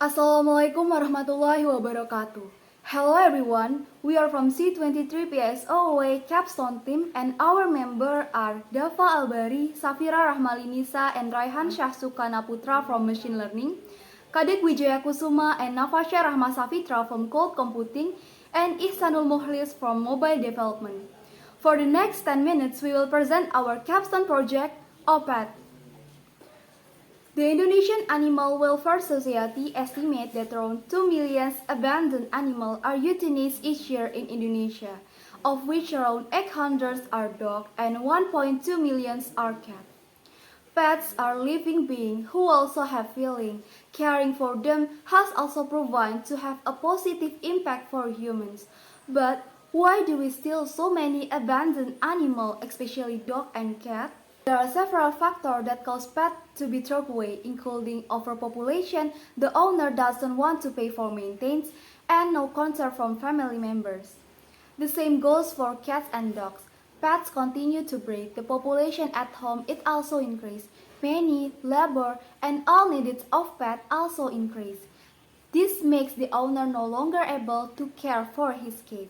Assalamualaikum warahmatullahi wabarakatuh. Hello everyone, we are from C23 PS008 capstone team and our member are Dava Albari, Safira Rahmalinisa and Raihan Sukana Putra from machine learning, Kadek Wijaya Kusuma and Nafasya Rahma Safitra from cold computing, and Ihsanul Muhlis from mobile development. For the next 10 minutes, we will present our capstone project, OPet. The Indonesian Animal Welfare Society estimates that around 2 million abandoned animals are euthanized each year in Indonesia, of which around 800 are dogs and 1.2 million are cats. Pets are living beings who also have feelings. Caring for them has also proven to have a positive impact for humans. But why do we still so many abandoned animals, especially dogs and cats? There are several factors that cause pets to be thrown away, including overpopulation, the owner doesn't want to pay for maintenance, and no concern from family members. The same goes for cats and dogs. Pets continue to breed, the population at home it also increases. Many, labor, and all needs of pets also increase. This makes the owner no longer able to care for his cat.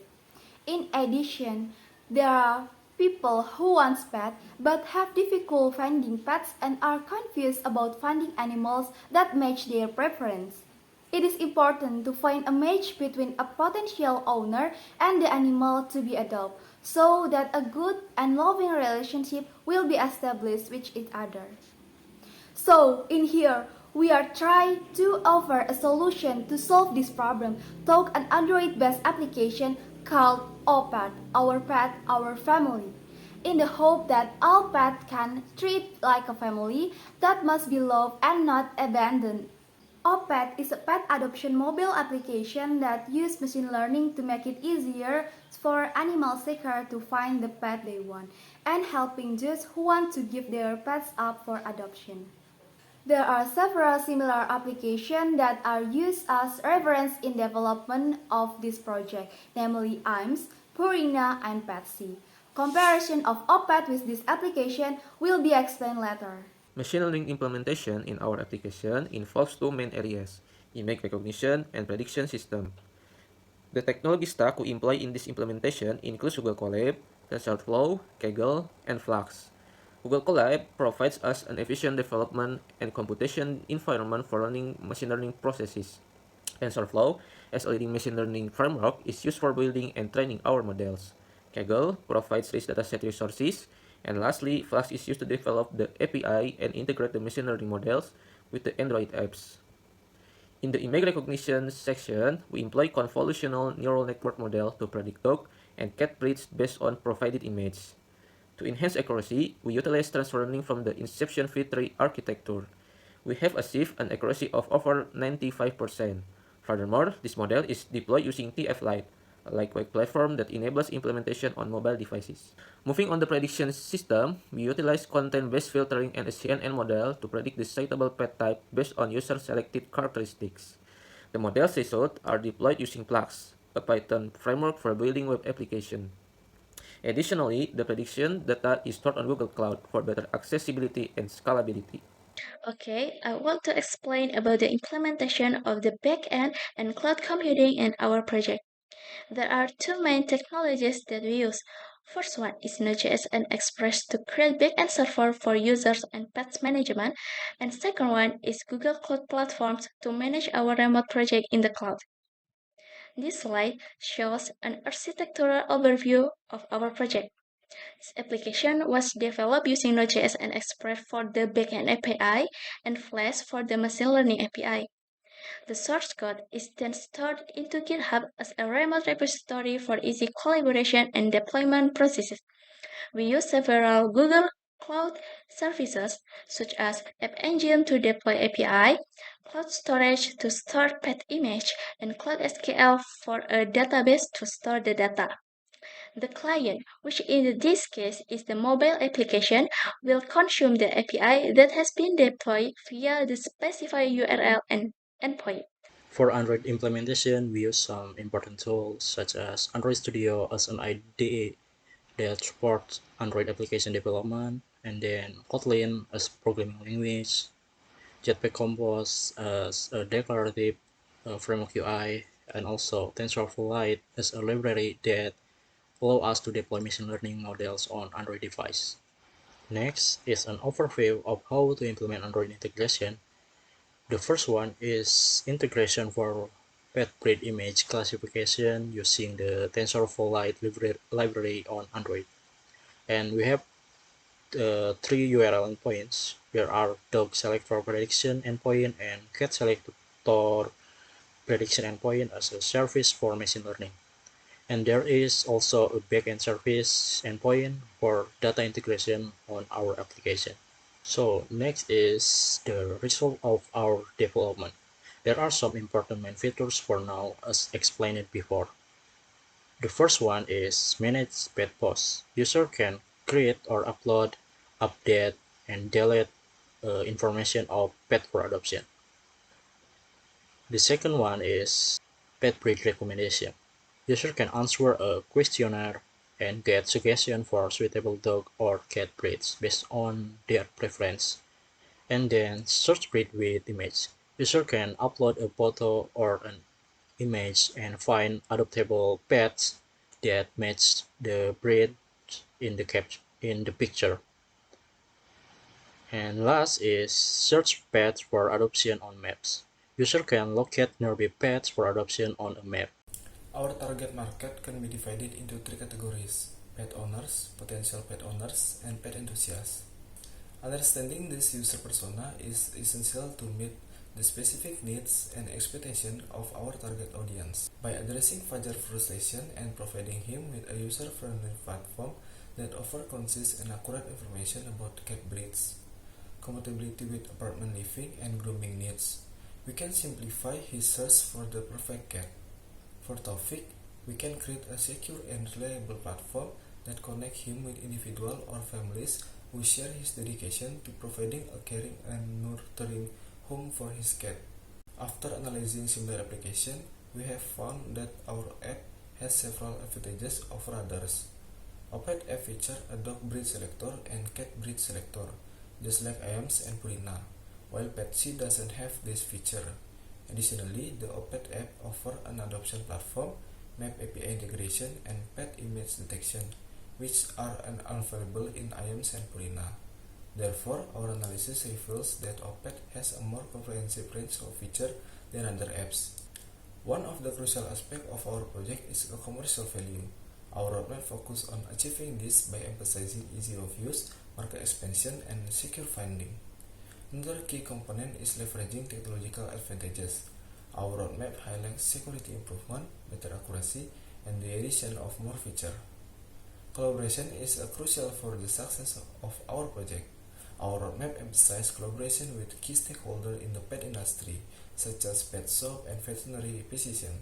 In addition, there are people who want pets but have difficulty finding pets and are confused about finding animals that match their preference. It is important to find a match between a potential owner and the animal to be adopted so that a good and loving relationship will be established with each other. So, in here, we are trying to offer a solution to solve this problem through an Android-based application called OPet, Our Pet, Our Family, in the hope that all pets can treat like a family that must be loved and not abandoned. OPet is a pet adoption mobile application that uses machine learning to make it easier for animal seekers to find the pet they want and helping those who want to give their pets up for adoption. There are several similar applications that are used as reference in development of this project, namely IMS, Purina, and Petsy. Comparison of OPet with this application will be explained later. Machine learning implementation in our application involves two main areas, image recognition and prediction system. The technology stack we employ in this implementation includes Google Colab, TensorFlow, Kaggle, and Flux. Google Colab provides us an efficient development and computation environment for running machine learning processes. TensorFlow, as a leading machine learning framework, is used for building and training our models. Kaggle provides rich dataset resources. And lastly, Flux is used to develop the API and integrate the machine learning models with the Android apps. In the image recognition section, we employ convolutional neural network model to predict dog and cat breeds based on provided image. To enhance accuracy, we utilize transfer learning from the inception V3 architecture. We have achieved an accuracy of over 95%. Furthermore, this model is deployed using TF-Lite, a lightweight platform that enables implementation on mobile devices. Moving on the prediction system, we utilize content-based filtering and a CNN model to predict the suitable pet type based on user-selected characteristics. The model's results are deployed using Flux, a Python framework for building web applications. Additionally, the prediction data is stored on Google Cloud for better accessibility and scalability. Okay, I want to explain about the implementation of the backend and cloud computing in our project. There are two main technologies that we use. First one is Node.js and Express to create backend server for users and pets management, and second one is Google Cloud Platforms to manage our remote project in the cloud. This slide shows an architectural overview of our project. This application was developed using Node.js and Express for the backend API and Flash for the machine learning API. The source code is then stored into GitHub as a remote repository for easy collaboration and deployment processes. We use several Google Cloud services such as App Engine to deploy API, Cloud Storage to store pet image, and Cloud SQL for a database to store the data. The client, which in this case is the mobile application, will consume the API that has been deployed via the specified URL and endpoint. For Android implementation, we use some important tools such as Android Studio as an IDE that supports Android application development, and then Kotlin as programming language, Jetpack Compose as a declarative framework UI, and also TensorFlow Lite as a library that allow us to deploy machine learning models on Android device. Next is an overview of how to implement Android integration. The first one is integration for pet breed image classification using the TensorFlow Lite library on Android. And we have three URL endpoints. There are dog selector prediction endpoint and cat selector prediction endpoint as a service for machine learning. And there is also a backend service endpoint for data integration on our application. So next is the result of our development. There are some important main features for now as explained before. The first one is manage pet posts. User can create or upload, update, and delete information of pet for adoption. The second one is pet breed recommendation. User can answer a questionnaire and get suggestions for suitable dog or cat breeds based on their preference. And then search breed with image. User can upload a photo or an image and find adoptable pets that match the breed in the picture. And last is search pets for adoption on maps. User can locate nearby pets for adoption on a map. Our target market can be divided into three categories: pet owners, potential pet owners, and pet enthusiasts. Understanding this user persona is essential to meet the specific needs and expectations of our target audience. By addressing Fajar's frustration and providing him with a user-friendly platform that offers concise and accurate information about cat breeds, compatibility with apartment living, and grooming needs, we can simplify his search for the perfect cat. For Taufik, we can create a secure and reliable platform that connects him with individuals or families who share his dedication to providing a caring and nurturing home for his cat. After analyzing similar applications, we have found that our app has several advantages over others. OPet app features a dog breed selector and cat breed selector, just like IAMS and Purina, while Petsy doesn't have this feature. Additionally, the OPet app offers an adoption platform, map API integration, and pet image detection, which are unavailable in IAMS and Purina. Therefore, our analysis reveals that OPet has a more comprehensive range of features than other apps. One of the crucial aspects of our project is a commercial value. Our roadmap focuses on achieving this by emphasizing ease of use, market expansion, and secure finding. Another key component is leveraging technological advantages. Our roadmap highlights security improvement, better accuracy, and the addition of more features. Collaboration is crucial for the success of our project. Our roadmap emphasizes collaboration with key stakeholders in the pet industry, such as pet shop and veterinary physicians.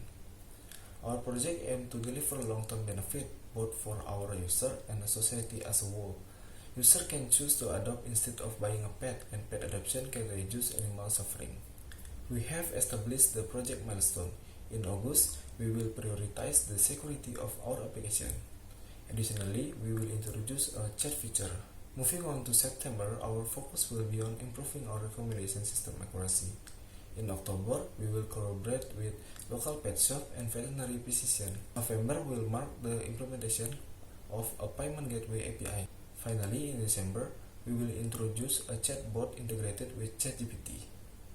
Our project aims to deliver long-term benefit both for our user and the society as a whole. User can choose to adopt instead of buying a pet, and pet adoption can reduce animal suffering. We have established the project milestone. In August, we will prioritize the security of our application. Additionally, we will introduce a chat feature. Moving on to September, our focus will be on improving our recommendation system accuracy. In October, we will collaborate with local pet shop and veterinary physician. November will mark the implementation of a payment gateway API. Finally, in December, we will introduce a chatbot integrated with ChatGPT.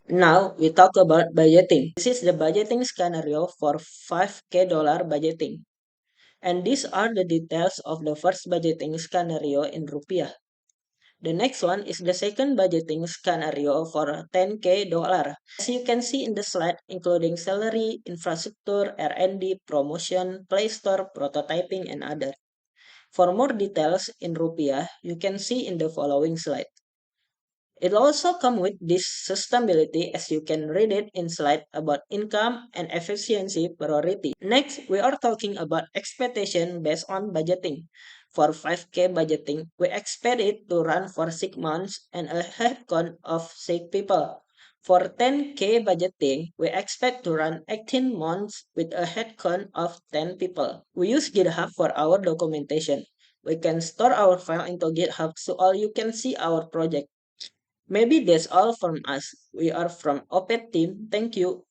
Now we talk about budgeting. This is the budgeting scenario for $5K budgeting. And these are the details of the first budgeting scenario in rupiah. The next one is the second budgeting scenario for $10K. As you can see in the slide, including salary, infrastructure, R&D, promotion, Play Store, prototyping, and other. For more details in rupiah, you can see in the following slide. It also comes with this sustainability as you can read it in slide about income and efficiency priority. Next, we are talking about expectation based on budgeting. For 5K budgeting, we expect it to run for 6 months and a headcount of 6 people. For 10K budgeting, we expect to run 18 months with a headcount of 10 people. We use GitHub for our documentation. We can store our file into GitHub so all you can see our project. Maybe that's all from us. We are from OPET team. Thank you.